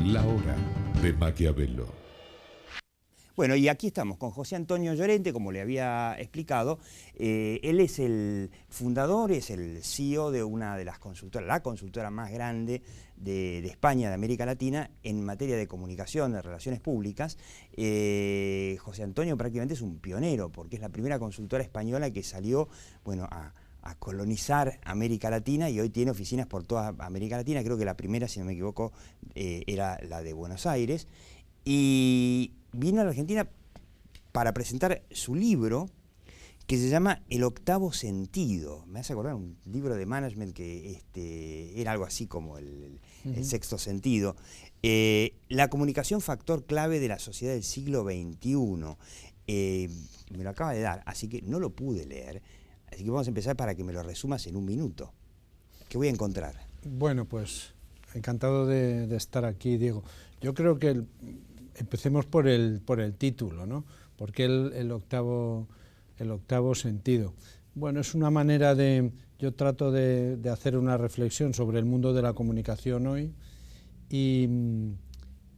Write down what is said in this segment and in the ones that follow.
La Hora de Maquiavelo. Bueno, y aquí estamos con José Antonio Llorente, como le había explicado. Él es el fundador, es el CEO de una de las consultoras, la consultora más grande de España, de América Latina, en materia de comunicación, de relaciones públicas. José Antonio prácticamente es un pionero, porque es la primera consultora española que salió, bueno, a colonizar América Latina, y hoy tiene oficinas por toda América Latina. Creo que la primera, si no me equivoco, era la de Buenos Aires. Y vino a la Argentina para presentar su libro, que se llama El Octavo Sentido. Me hace acordar un libro de management que era algo así como el Sexto Sentido. La comunicación, factor clave de la sociedad del siglo XXI. Me lo acaba de dar, así que no lo pude leer. Así que vamos a empezar para que me lo resumas en un minuto. ¿Qué voy a encontrar? Bueno, pues encantado de estar aquí, Diego. Yo creo que empecemos por el título, ¿no? Porque el octavo sentido. Bueno, es una manera yo trato de hacer una reflexión sobre el mundo de la comunicación hoy, y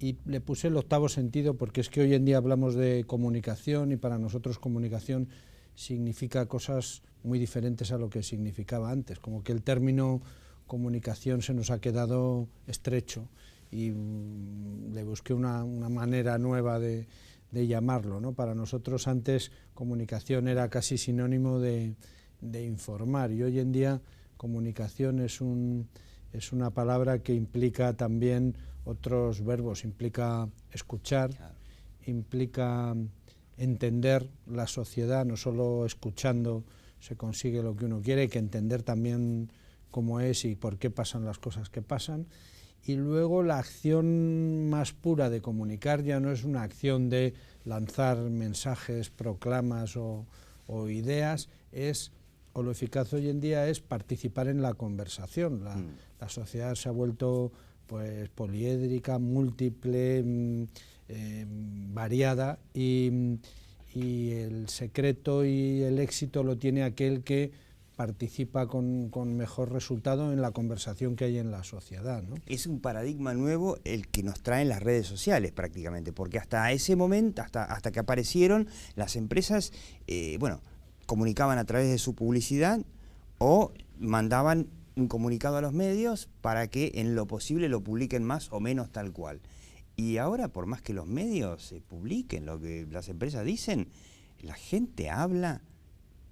le puse el octavo sentido porque es que hoy en día hablamos de comunicación, y para nosotros comunicación significa cosas muy diferentes a lo que significaba antes, como que el término comunicación se nos ha quedado estrecho, y le busqué una manera nueva de llamarlo, ¿no? Para nosotros antes comunicación era casi sinónimo de informar, y hoy en día comunicación es una palabra que implica también otros verbos, implica escuchar, claro, implica entender la sociedad. No solo escuchando se consigue lo que uno quiere, hay que entender también cómo es y por qué pasan las cosas que pasan. Y luego la acción más pura de comunicar ya no es una acción de lanzar mensajes, proclamas o ideas, o lo eficaz hoy en día es participar en la conversación. La sociedad se ha vuelto pues poliédrica, múltiple, variada, y el secreto y el éxito lo tiene aquel que participa con mejor resultado en la conversación que hay en la sociedad, ¿no? Es un paradigma nuevo el que nos traen las redes sociales prácticamente, porque hasta ese momento, hasta que aparecieron, las empresas, comunicaban a través de su publicidad o mandaban un comunicado a los medios para que en lo posible lo publiquen más o menos tal cual. Y ahora, por más que los medios publiquen lo que las empresas dicen, la gente habla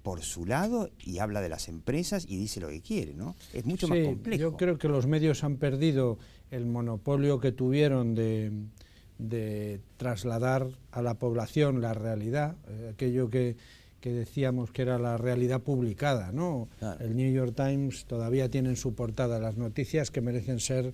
por su lado y habla de las empresas y dice lo que quiere, ¿no? Es mucho más complejo. Yo creo que los medios han perdido el monopolio que tuvieron de trasladar a la población la realidad, aquello que decíamos que era la realidad publicada, ¿no? Claro. El New York Times todavía tiene en su portada las noticias que merecen ser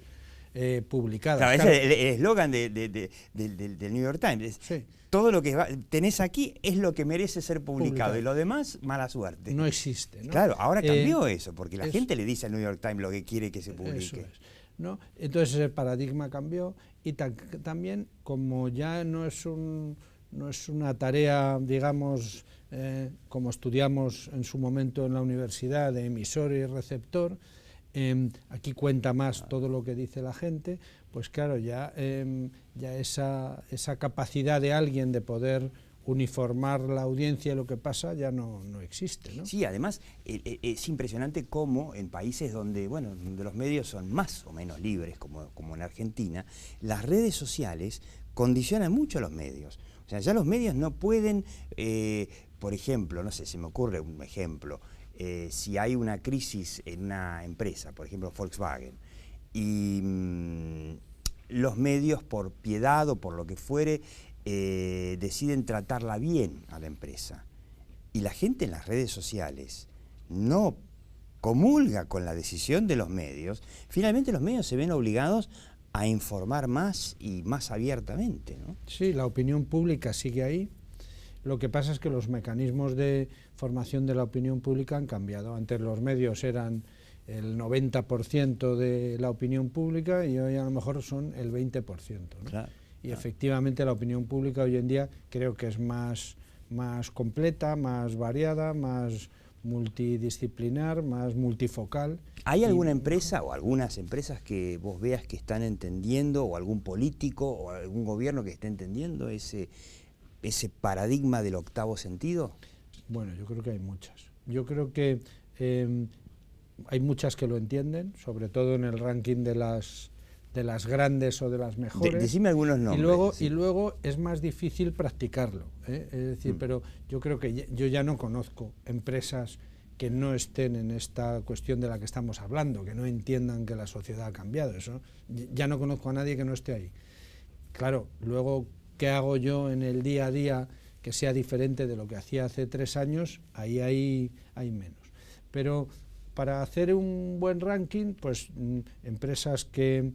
publicadas. Claro, claro. Ese es el eslogan del New York Times. Sí. Todo lo que tenés aquí es lo que merece ser publicado, y lo demás, mala suerte. No existe, ¿no? Claro, ahora cambió eso, porque la gente le dice al New York Times lo que quiere que se publique. Eso es, ¿no? Entonces el paradigma cambió, y también, como ya no es una tarea, digamos, como estudiamos en su momento en la universidad, de emisor y receptor, aquí cuenta más todo lo que dice la gente, pues claro, ya esa capacidad de alguien de poder uniformar la audiencia y lo que pasa ya no existe, ¿no? Sí, además es impresionante cómo en países donde los medios son más o menos libres, como en Argentina, las redes sociales condicionan mucho a los medios. O sea, ya los medios no pueden, por ejemplo, no sé, se me ocurre un ejemplo, si hay una crisis en una empresa, por ejemplo Volkswagen, y los medios, por piedad o por lo que fuere, deciden tratarla bien a la empresa, y la gente en las redes sociales no comulga con la decisión de los medios, finalmente los medios se ven obligados a informar más y más abiertamente, ¿no? Sí, la opinión pública sigue ahí. Lo que pasa es que los mecanismos de formación de la opinión pública han cambiado. Antes los medios eran el 90% de la opinión pública, y hoy a lo mejor son el 20%, ¿no? Claro, y claro, efectivamente la opinión pública hoy en día creo que es más completa, más variada, más multidisciplinar, más multifocal. ¿Hay alguna empresa o algunas empresas que vos veas que están entendiendo, o algún político o algún gobierno que esté entendiendo ese paradigma del octavo sentido? Bueno, yo creo que hay muchas. Yo creo que hay muchas que lo entienden, sobre todo en el ranking de las grandes o de las mejores. Decime algunos nombres. Y luego es más difícil practicarlo, ¿eh? Es decir, pero yo creo que yo ya no conozco empresas que no estén en esta cuestión de la que estamos hablando, que no entiendan que la sociedad ha cambiado. Eso ya no conozco a nadie que no esté ahí. Claro, luego, ¿qué hago yo en el día a día que sea diferente de lo que hacía hace 3 años? Ahí hay menos. Pero para hacer un buen ranking, pues empresas que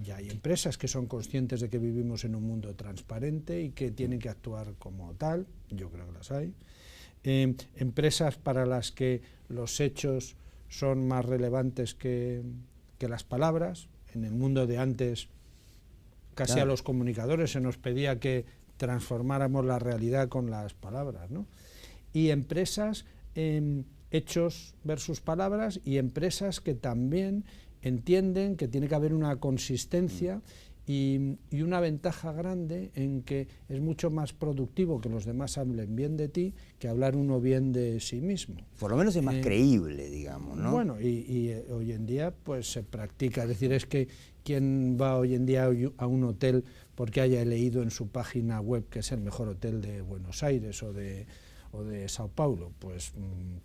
ya hay empresas que son conscientes de que vivimos en un mundo transparente y que tienen que actuar como tal, yo creo que las hay. Empresas para las que los hechos son más relevantes que las palabras. En el mundo de antes, casi claro, a los comunicadores se nos pedía que transformáramos la realidad con las palabras, ¿no? Y empresas, hechos versus palabras, y empresas que también entienden que tiene que haber una consistencia y una ventaja grande en que es mucho más productivo que los demás hablen bien de ti que hablar uno bien de sí mismo. Por lo menos es más creíble, digamos, ¿no? Bueno, y hoy en día pues se practica, es decir, es que ¿quién va hoy en día a un hotel porque haya leído en su página web que es el mejor hotel de Buenos Aires o de Sao Paulo? Pues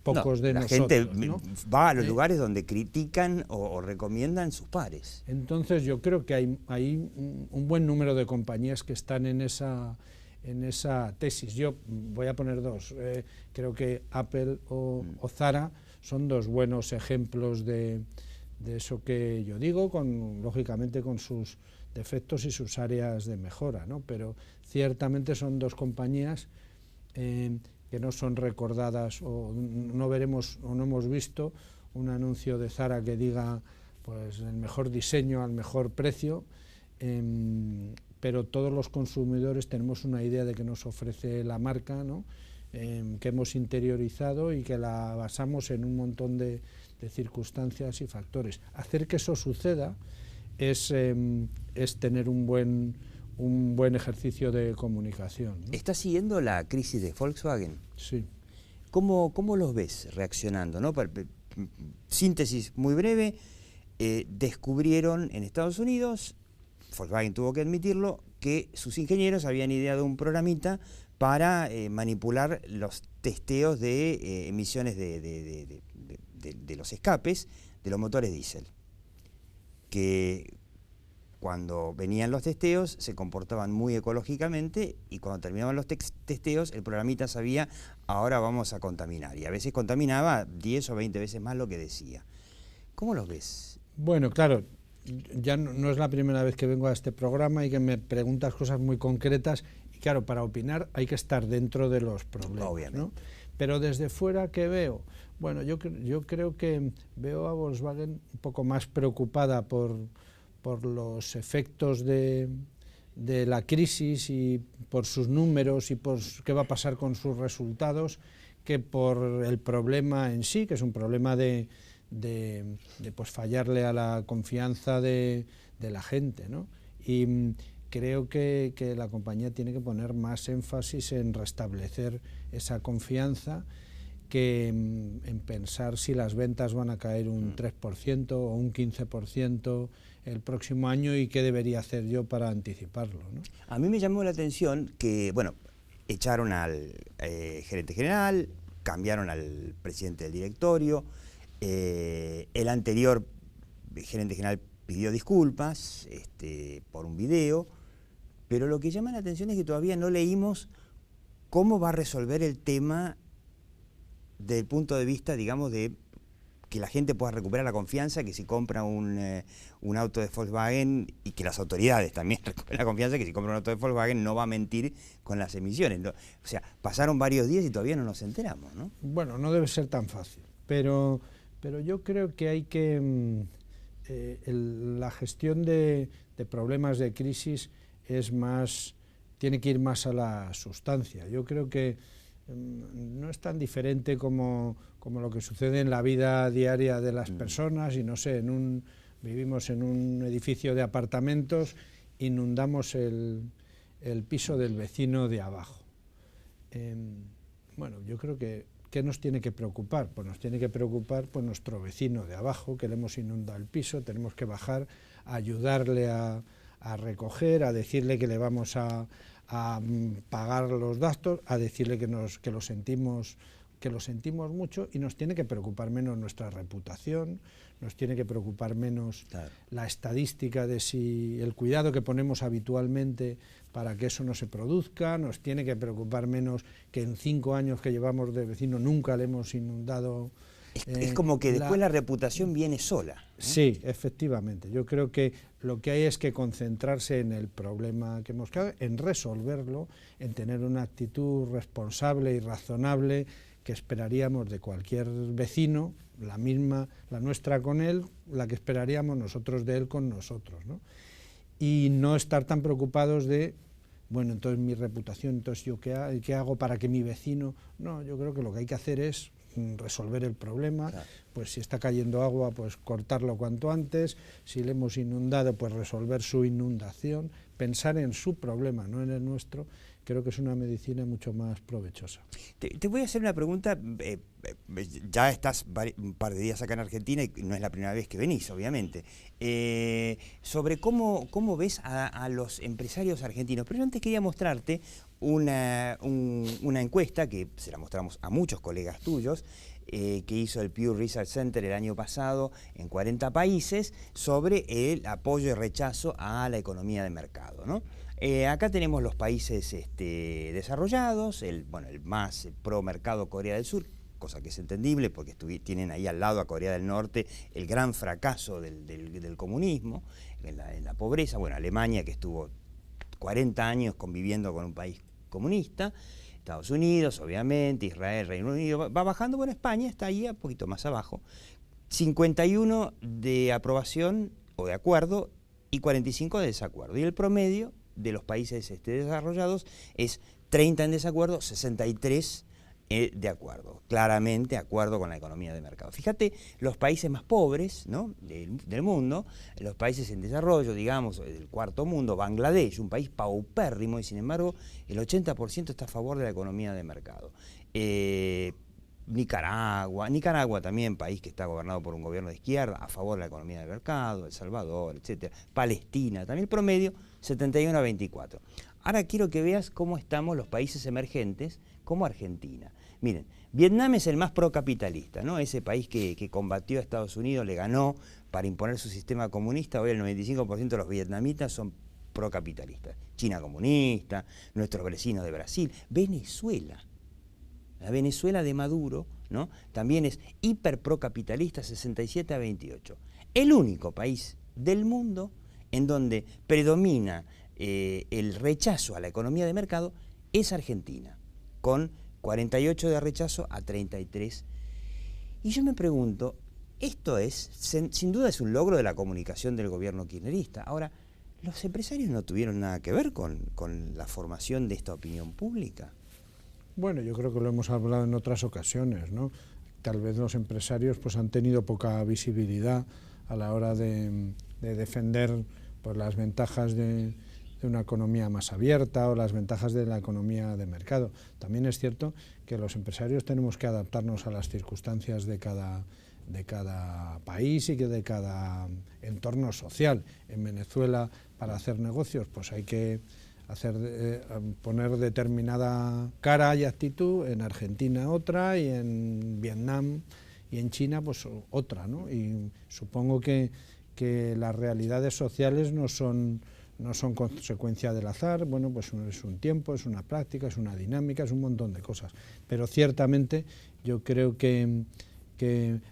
pocos de nosotros. La gente, ¿no?, va a los lugares donde critican o recomiendan sus pares. Entonces yo creo que hay un buen número de compañías que están en esa tesis. Yo voy a poner 2. Creo que Apple o Zara son 2 buenos ejemplos de eso que yo digo, lógicamente con sus defectos y sus áreas de mejora, ¿no? Pero ciertamente son 2 compañías que no son recordadas, o no veremos o no hemos visto un anuncio de Zara que diga pues el mejor diseño al mejor precio, pero todos los consumidores tenemos una idea de que nos ofrece la marca, ¿no?, que hemos interiorizado y que la basamos en un montón de circunstancias y factores. Hacer que eso suceda es tener un buen ejercicio de comunicación, ¿no? ¿Estás siguiendo la crisis de Volkswagen? Sí. ¿Cómo los ves reaccionando, ¿no? Síntesis muy breve, descubrieron en Estados Unidos, Volkswagen tuvo que admitirlo, que sus ingenieros habían ideado un programita para manipular los testeos de emisiones de los escapes de los motores diésel, que cuando venían los testeos se comportaban muy ecológicamente, y cuando terminaban los testeos el programita sabía, ahora vamos a contaminar, y a veces contaminaba 10 o 20 veces más lo que decía. ¿Cómo los ves? Bueno, claro, ya no es la primera vez que vengo a este programa y que me preguntas cosas muy concretas, y claro, para opinar hay que estar dentro de los problemas, obviamente, ¿no? Pero desde fuera, ¿qué veo? Bueno, yo creo que veo a Volkswagen un poco más preocupada por los efectos de la crisis y por sus números y por qué va a pasar con sus resultados, que por el problema en sí, que es un problema de pues fallarle a la confianza de la gente, ¿no? Y creo que la compañía tiene que poner más énfasis en restablecer esa confianza que en pensar si las ventas van a caer un 3% o un 15% el próximo año y qué debería hacer yo para anticiparlo, ¿no? A mí me llamó la atención que, bueno, echaron al gerente general, cambiaron al presidente del directorio, el anterior gerente general pidió disculpas por un video, pero lo que llama la atención es que todavía no leímos cómo va a resolver el tema desde el punto de vista, digamos, de que la gente pueda recuperar la confianza, que si compra un auto de Volkswagen, y que las autoridades también recuperen la confianza, que si compra un auto de Volkswagen no va a mentir con las emisiones, ¿no? O sea, pasaron varios días y todavía no nos enteramos, ¿no? Bueno, no debe ser tan fácil, pero yo creo que hay que... la gestión de problemas de crisis tiene que ir más a la sustancia. Yo creo que no es tan diferente como lo que sucede en la vida diaria de las personas, y no sé, vivimos en un edificio de apartamentos, inundamos el piso del vecino de abajo. Bueno, yo creo que ¿qué nos tiene que preocupar? Pues nos tiene que preocupar pues nuestro vecino de abajo, que le hemos inundado el piso, tenemos que bajar, a ayudarle a recoger, a decirle que le vamos a pagar los gastos, a decirle que lo sentimos mucho, y nos tiene que preocupar menos nuestra reputación, nos tiene que preocupar menos la estadística de si el cuidado que ponemos habitualmente para que eso no se produzca, nos tiene que preocupar menos que en 5 años que llevamos de vecino nunca le hemos inundado. Es como que después la reputación viene sola, ¿no? Sí, efectivamente. Yo creo que lo que hay es que concentrarse en el problema que hemos creado, en resolverlo, en tener una actitud responsable y razonable que esperaríamos de cualquier vecino, la nuestra con él, la que esperaríamos nosotros de él con nosotros, ¿no? Y no estar tan preocupados de, bueno, entonces mi reputación, entonces yo qué hago para que mi vecino... No, yo creo que lo que hay que hacer es resolver el problema, pues si está cayendo agua, pues cortarlo cuanto antes, si le hemos inundado, pues resolver su inundación, pensar en su problema, no en el nuestro. Creo que es una medicina mucho más provechosa. Te voy a hacer una pregunta, ya estás un par de días acá en Argentina y no es la primera vez que venís, obviamente, sobre cómo ves a los empresarios argentinos. Pero antes quería mostrarte una encuesta que se la mostramos a muchos colegas tuyos, que hizo el Pew Research Center el año pasado en 40 países sobre el apoyo y rechazo a la economía de mercado, ¿no? Acá tenemos los países desarrollados, el más pro mercado Corea del Sur, cosa que es entendible porque tienen ahí al lado a Corea del Norte el gran fracaso del comunismo, en la pobreza. Bueno, Alemania, que estuvo 40 años conviviendo con un país comunista, Estados Unidos, obviamente, Israel, Reino Unido, va bajando. Bueno, España está ahí un poquito más abajo, 51 de aprobación o de acuerdo y 45 de desacuerdo, y el promedio de los países desarrollados es 30 en desacuerdo, 63 de acuerdo, claramente acuerdo con la economía de mercado. Fíjate, los países más pobres, ¿no?, del mundo, los países en desarrollo, digamos, del cuarto mundo, Bangladesh, un país paupérrimo, y sin embargo el 80% está a favor de la economía de mercado. Nicaragua también, país que está gobernado por un gobierno de izquierda, a favor de la economía de mercado, El Salvador, etcétera. Palestina, también el promedio, 71 a 24. Ahora quiero que veas cómo estamos los países emergentes, como Argentina. Miren, Vietnam es el más procapitalista, ¿no? Ese país que combatió a Estados Unidos, le ganó para imponer su sistema comunista. Hoy el 95% de los vietnamitas son procapitalistas. China comunista, nuestros vecinos de Brasil, Venezuela. La Venezuela de Maduro, ¿no?, también es hiper procapitalista, 67 a 28. El único país del mundo en donde predomina el rechazo a la economía de mercado es Argentina, con 48 de rechazo a 33. Y yo me pregunto, esto sin duda es un logro de la comunicación del gobierno kirchnerista. Ahora, ¿los empresarios no tuvieron nada que ver con la formación de esta opinión pública? Bueno, yo creo que lo hemos hablado en otras ocasiones, ¿no? Tal vez los empresarios pues han tenido poca visibilidad a la hora de defender pues las ventajas de una economía más abierta o las ventajas de la economía de mercado. También es cierto que los empresarios tenemos que adaptarnos a las circunstancias de cada país y de cada entorno social. En Venezuela, para hacer negocios, pues hay que poner determinada cara y actitud, en Argentina otra, y en Vietnam y en China pues otra, ¿no? Y supongo que las realidades sociales no son consecuencia del azar. Bueno, pues es un tiempo, es una práctica, es una dinámica, es un montón de cosas. Pero ciertamente yo creo que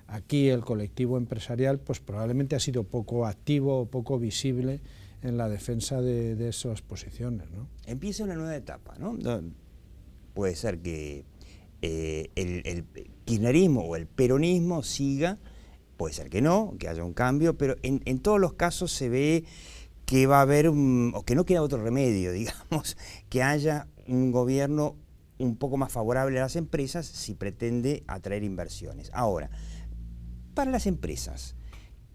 aquí el colectivo empresarial pues probablemente ha sido poco activo o poco visible en la defensa de esas posiciones, ¿no? Empieza una nueva etapa, ¿no? Puede ser que el kirchnerismo o el peronismo siga, puede ser que no, que haya un cambio, pero en todos los casos se ve que va a haber, o que no queda otro remedio, digamos, que haya un gobierno un poco más favorable a las empresas si pretende atraer inversiones. Ahora, para las empresas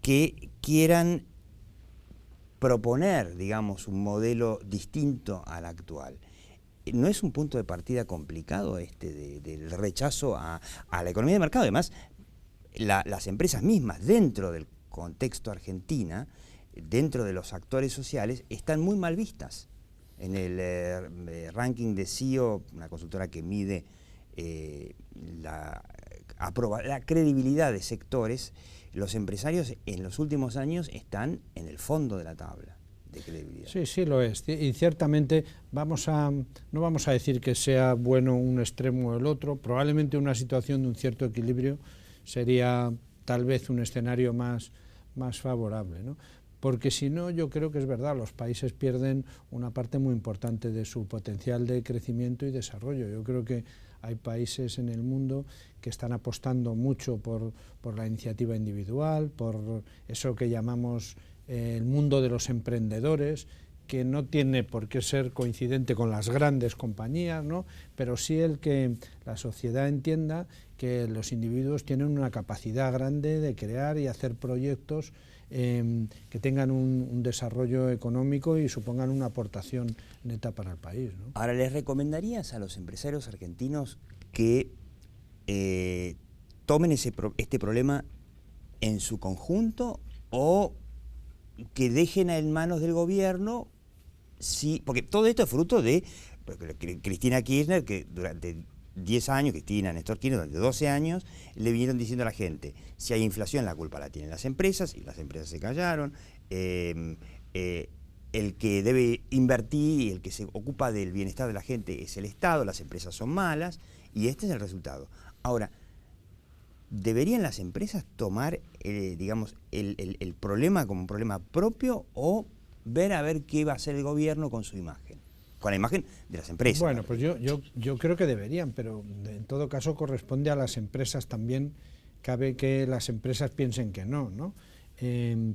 que quieran proponer, digamos, un modelo distinto al actual, ¿no es un punto de partida complicado del rechazo a la economía de mercado? Además, las empresas mismas, dentro del contexto Argentina, dentro de los actores sociales, están muy mal vistas. En el ranking de CEO, una consultora que mide la credibilidad de sectores, los empresarios en los últimos años están en el fondo de la tabla de credibilidad. Sí, sí lo es. Y ciertamente no vamos a decir que sea bueno un extremo o el otro. Probablemente una situación de un cierto equilibrio sería tal vez un escenario más favorable, ¿no? Porque si no, yo creo que es verdad, los países pierden una parte muy importante de su potencial de crecimiento y desarrollo. Yo creo que hay países en el mundo que están apostando mucho por la iniciativa individual, por eso que llamamos el mundo de los emprendedores, que no tiene por qué ser coincidente con las grandes compañías, ¿no? Pero sí el que la sociedad entienda que los individuos tienen una capacidad grande de crear y hacer proyectos que tengan un desarrollo económico y supongan una aportación neta para el país, ¿no? Ahora, ¿les recomendarías a los empresarios argentinos que tomen este problema en su conjunto o que dejen en manos del gobierno? Sí, porque todo esto es fruto de Cristina Kirchner, que durante 10 años, Néstor Kirchner, durante 12 años, le vinieron diciendo a la gente, si hay inflación la culpa la tienen las empresas, y las empresas se callaron, el que debe invertir y el que se ocupa del bienestar de la gente es el Estado, las empresas son malas, y este es el resultado. Ahora, ¿deberían las empresas tomar, digamos, el problema como un problema propio o ver a ver qué va a hacer el gobierno con su imagen? Con la imagen de las empresas. Bueno, pues yo creo que deberían, pero en todo caso corresponde a las empresas también, cabe que las empresas piensen que no, ¿no?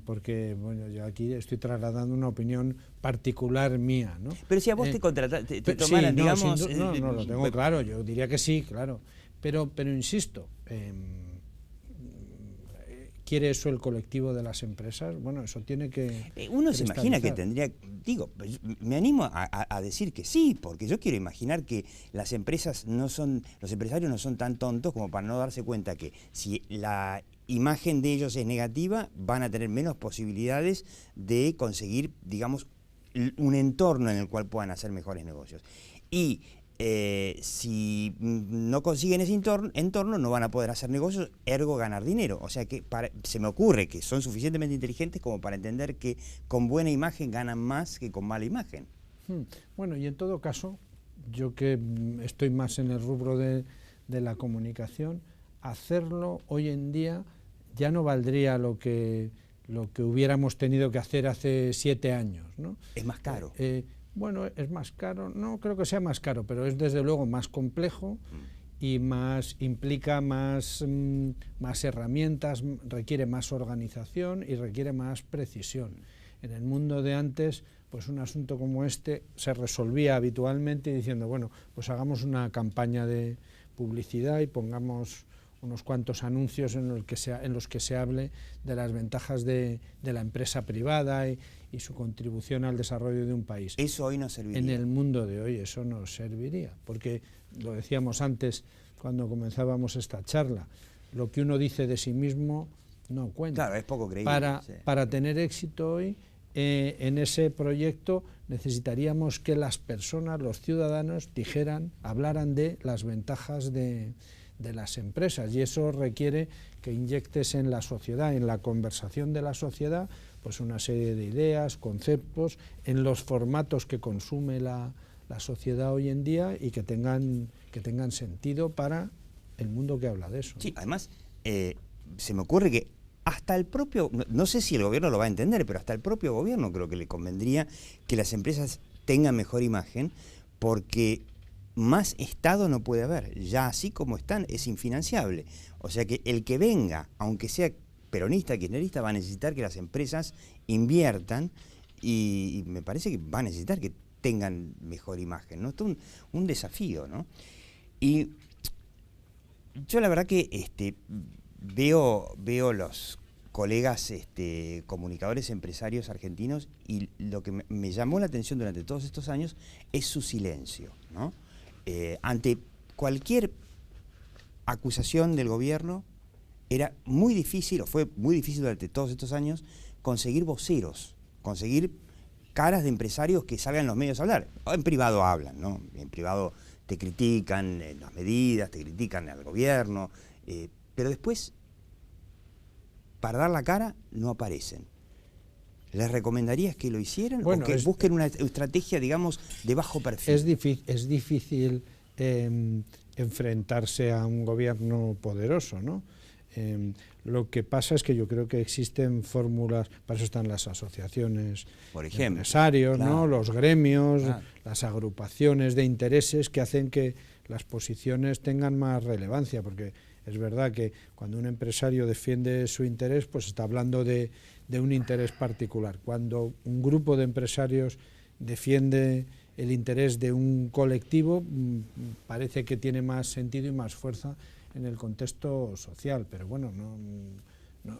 Porque bueno, yo aquí estoy trasladando una opinión particular mía, ¿no? Pero si a vos te tomaran, sí, digamos... No, lo tengo claro, yo diría que sí, claro, pero insisto, ¿quiere eso el colectivo de las empresas? Bueno, eso tiene que... Uno se imagina que tendría... Digo, me animo a decir que sí, porque yo quiero imaginar que las empresas los empresarios no son tan tontos como para no darse cuenta que si la imagen de ellos es negativa, van a tener menos posibilidades de conseguir, digamos, un entorno en el cual puedan hacer mejores negocios. Y si no consiguen ese entorno, no van a poder hacer negocios, ergo ganar dinero. O sea que se me ocurre que son suficientemente inteligentes como para entender que con buena imagen ganan más que con mala imagen. Bueno, y en todo caso, yo que estoy más en el rubro de la comunicación, hacerlo hoy en día ya no valdría lo que hubiéramos tenido que hacer hace 7 años, ¿no? Es más caro. Bueno, es más caro, no creo que sea más caro, pero es desde luego más complejo y implica más herramientas, requiere más organización y requiere más precisión. En el mundo de antes, pues un asunto como este se resolvía habitualmente diciendo, bueno, pues hagamos una campaña de publicidad y pongamos unos cuantos anuncios en los que se hable de las ventajas de la empresa privada y su contribución al desarrollo de un país. Eso hoy no serviría. En el mundo de hoy eso no serviría, porque lo decíamos antes cuando comenzábamos esta charla, lo que uno dice de sí mismo no cuenta. Claro, es poco creíble. Para tener éxito hoy en ese proyecto necesitaríamos que las personas, los ciudadanos, hablaran de las ventajas de las empresas, y eso requiere que inyectes en la sociedad, en la conversación de la sociedad, pues una serie de ideas, conceptos, en los formatos que consume la sociedad hoy en día y que tengan sentido para el mundo que habla de eso. Sí, además, se me ocurre que hasta el propio, no sé si el gobierno lo va a entender, pero hasta el propio gobierno creo que le convendría que las empresas tengan mejor imagen, porque más Estado no puede haber, ya así como están es infinanciable. O sea que el que venga, aunque sea peronista, kirchnerista, va a necesitar que las empresas inviertan y me parece que va a necesitar que tengan mejor imagen, ¿no? Esto es un desafío, ¿no? Y yo la verdad que veo los colegas comunicadores empresarios argentinos y lo que me llamó la atención durante todos estos años es su silencio, ¿no? Ante cualquier acusación del gobierno era muy difícil, o fue muy difícil durante todos estos años, conseguir voceros, conseguir caras de empresarios que salgan en los medios a hablar. En privado hablan, ¿no? En privado te critican las medidas, te critican al gobierno, pero después, para dar la cara, no aparecen. ¿Les recomendarías que lo hicieran o que busquen una estrategia, digamos, de bajo perfil? Es difícil enfrentarse a un gobierno poderoso, ¿no? Lo que pasa es que yo creo que existen fórmulas, para eso están las asociaciones por ejemplo, de empresarios, claro, ¿no? Los gremios, claro, las agrupaciones de intereses que hacen que las posiciones tengan más relevancia, porque es verdad que cuando un empresario defiende su interés, pues está hablando de un interés particular. Cuando un grupo de empresarios defiende el interés de un colectivo, parece que tiene más sentido y más fuerza en el contexto social, pero bueno,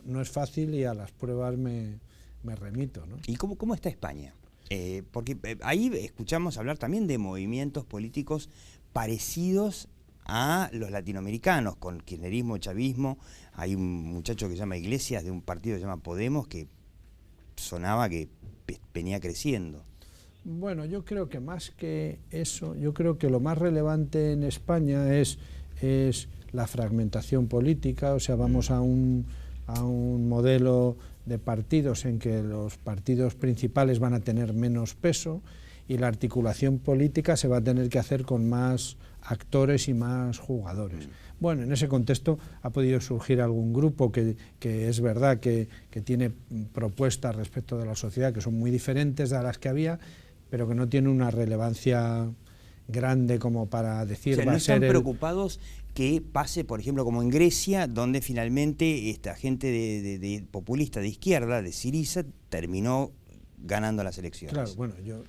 no es fácil y a las pruebas me remito, ¿no? ¿Y cómo está España? Porque ahí escuchamos hablar también de movimientos políticos parecidos a los latinoamericanos, con kirchnerismo, chavismo. Hay un muchacho que se llama Iglesias, de un partido que se llama Podemos, que sonaba que venía creciendo. Bueno, yo creo que más que eso, yo creo que lo más relevante en España es la fragmentación política, o sea, vamos a un modelo de partidos en que los partidos principales van a tener menos peso y la articulación política se va a tener que hacer con más actores y más jugadores. Bueno, en ese contexto ha podido surgir algún grupo que es verdad que tiene propuestas respecto de la sociedad que son muy diferentes a las que había, pero que no tiene una relevancia grande como para decir... O sea, va no a ser están preocupados que pase, por ejemplo, como en Grecia, donde finalmente esta gente de populista de izquierda, de Syriza, terminó ganando las elecciones. Claro, bueno, yo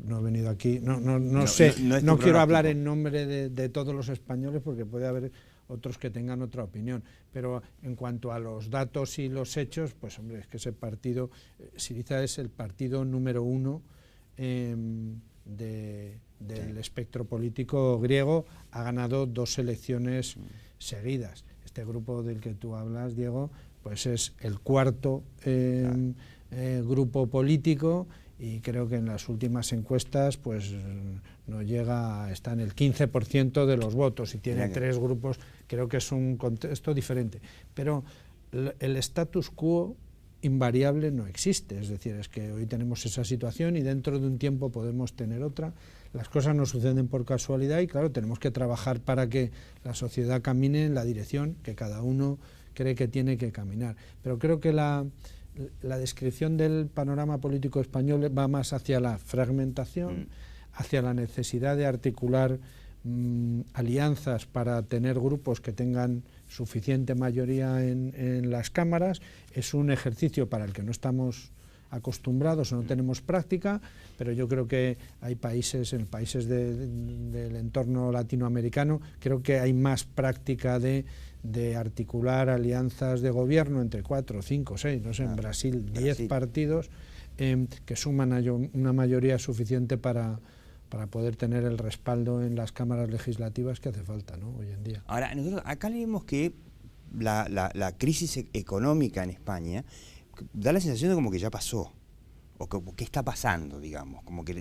no he venido aquí, no sé, no quiero hablar en nombre de todos los españoles porque puede haber otros que tengan otra opinión, pero en cuanto a los datos y los hechos, pues hombre, es que ese partido, Syriza es el partido número 1 del espectro político griego, ha ganado 2 elecciones seguidas. Este grupo del que tú hablas, Diego, pues es el cuarto grupo político y creo que en las últimas encuestas pues no llega, está en el 15% de los votos y tiene 3 grupos, creo que es un contexto diferente. Pero el status quo invariable no existe, es decir, es que hoy tenemos esa situación y dentro de un tiempo podemos tener otra. Las cosas no suceden por casualidad y claro, tenemos que trabajar para que la sociedad camine en la dirección que cada uno cree que tiene que caminar. Pero creo que la descripción del panorama político español va más hacia la fragmentación, hacia la necesidad de articular alianzas para tener grupos que tengan suficiente mayoría en las cámaras. Es un ejercicio para el que no estamos acostumbrados o no tenemos práctica, pero yo creo que hay países, en países del entorno latinoamericano, creo que hay más práctica de articular alianzas de gobierno entre 4, 5, 6, no sé, en Brasil 10 partidos que suman una mayoría suficiente para poder tener el respaldo en las cámaras legislativas que hace falta, ¿no?, hoy en día. Ahora, nosotros acá leemos que la crisis económica en España da la sensación de como que ya pasó, o que está pasando, digamos, como que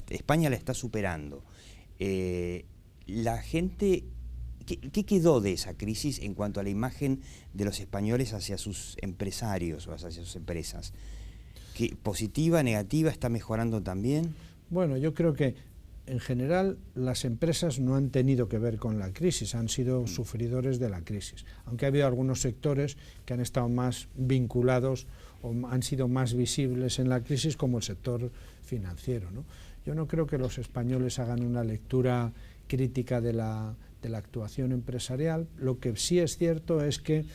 España la está superando. La gente, ¿qué quedó de esa crisis en cuanto a la imagen de los españoles hacia sus empresarios o hacia sus empresas? ¿Qué, positiva, negativa, está mejorando también? Bueno, yo creo que en general las empresas no han tenido que ver con la crisis, han sido sufridores de la crisis, aunque ha habido algunos sectores que han estado más vinculados o han sido más visibles en la crisis, como el sector financiero, ¿no? Yo no creo que los españoles hagan una lectura crítica de la actuación empresarial. Lo que sí es cierto es que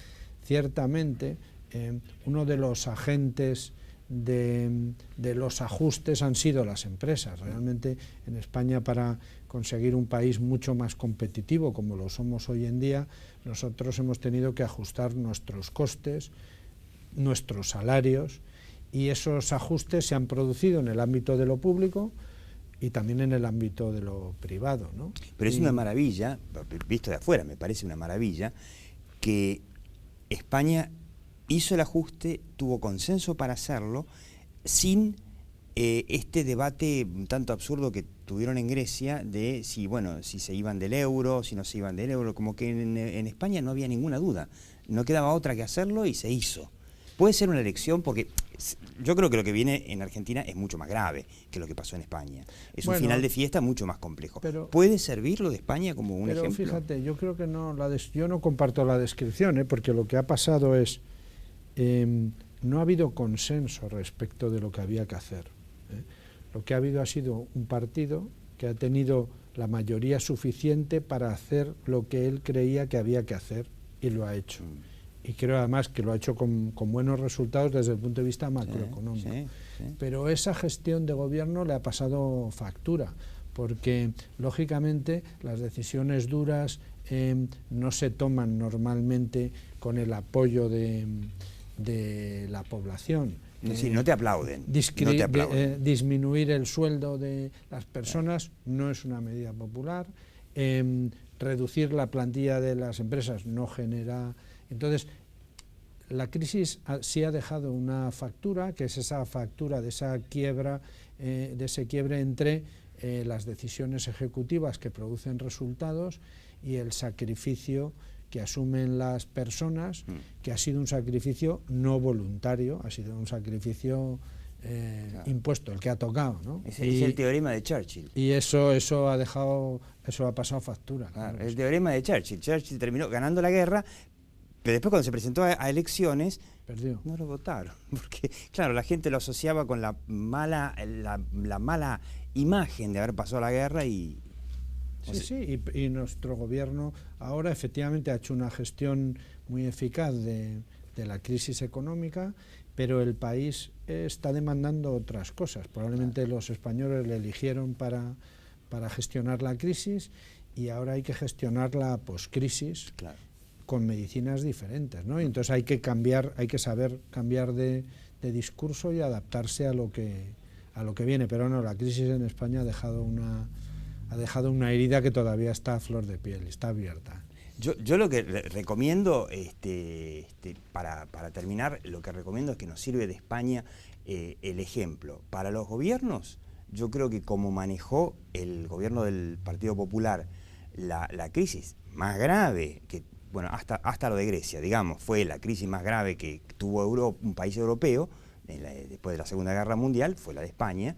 ciertamente uno de los agentes de los ajustes han sido las empresas. Realmente en España, para conseguir un país mucho más competitivo como lo somos hoy en día, nosotros hemos tenido que ajustar nuestros costes, nuestros salarios, y esos ajustes se han producido en el ámbito de lo público y también en el ámbito de lo privado, ¿no? Pero es una maravilla, visto de afuera, me parece una maravilla, que España hizo el ajuste, tuvo consenso para hacerlo, sin este debate un tanto absurdo que tuvieron en Grecia de si, bueno, si se iban del euro, si no se iban del euro, como que en España no había ninguna duda, no quedaba otra que hacerlo y se hizo. Puede ser una elección, porque yo creo que lo que viene en Argentina es mucho más grave que lo que pasó en España. Es un final de fiesta mucho más complejo. ¿Puede servir lo de España como un ejemplo? Pero fíjate, yo creo que no, yo no comparto la descripción, porque lo que ha pasado es, no ha habido consenso respecto de lo que había que hacer. Lo que ha habido ha sido un partido que ha tenido la mayoría suficiente para hacer lo que él creía que había que hacer, y lo ha hecho. Y creo además que lo ha hecho con buenos resultados desde el punto de vista macroeconómico. Pero esa gestión de gobierno le ha pasado factura, porque lógicamente las decisiones duras no se toman normalmente con el apoyo de la población. Sí, no te aplauden. Disminuir el sueldo de las personas no es una medida popular. Reducir la plantilla de las empresas no genera... Entonces, la crisis sí ha dejado una factura, que es esa factura de esa quiebra, de ese quiebre entre las decisiones ejecutivas que producen resultados y el sacrificio que asumen las personas, que ha sido un sacrificio no voluntario, ha sido un sacrificio impuesto, el que ha tocado, ¿no? Es el teorema de Churchill. Y eso ha pasado factura. Claro, el teorema de Churchill. Churchill terminó ganando la guerra, pero después cuando se presentó a elecciones, perdió. No lo votaron, porque claro, la gente lo asociaba con la mala imagen de haber pasado la guerra y... y nuestro gobierno ahora efectivamente ha hecho una gestión muy eficaz de la crisis económica, pero el país está demandando otras cosas. Probablemente los españoles le eligieron para gestionar la crisis, y ahora hay que gestionar la poscrisis. Claro. Con medicinas diferentes, ¿no? Y entonces hay que saber cambiar de discurso y adaptarse a lo que viene. Pero no, la crisis en España ha dejado una herida que todavía está a flor de piel, está abierta. Yo lo que recomiendo, para terminar, lo que recomiendo es que nos sirve de España el ejemplo. Para los gobiernos, yo creo que como manejó el gobierno del Partido Popular la crisis más grave, que bueno, hasta lo de Grecia, digamos, fue la crisis más grave que tuvo un país europeo después de la Segunda Guerra Mundial, fue la de España,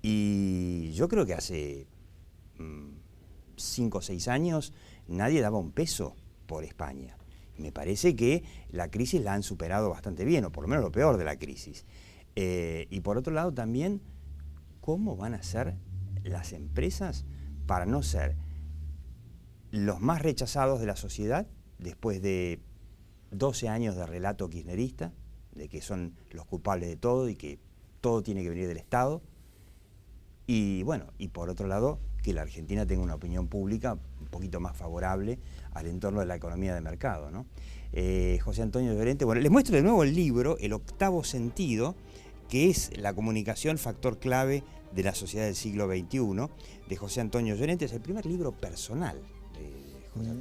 y yo creo que hace 5 o 6 años nadie daba un peso por España. Me parece que la crisis la han superado bastante bien, o por lo menos lo peor de la crisis. Y por otro lado también, ¿cómo van a ser las empresas para no ser los más rechazados de la sociedad después de 12 años de relato kirchnerista, de que son los culpables de todo y que todo tiene que venir del Estado? Y bueno, y por otro lado, que la Argentina tenga una opinión pública un poquito más favorable al entorno de la economía de mercado, ¿no? José Antonio Llorente, bueno, les muestro de nuevo el libro, El octavo sentido, que es la comunicación, factor clave de la sociedad del siglo XXI, de José Antonio Llorente. Es el primer libro personal.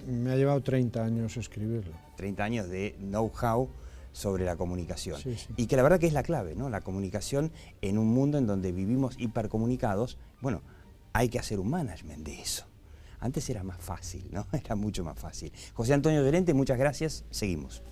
Me ha llevado 30 años escribirlo. 30 años de know-how sobre la comunicación. Sí. Y que la verdad que es la clave, ¿no? La comunicación en un mundo en donde vivimos hipercomunicados. Bueno, hay que hacer un management de eso. Antes era más fácil, ¿no? Era mucho más fácil. José Antonio Llorente, muchas gracias. Seguimos.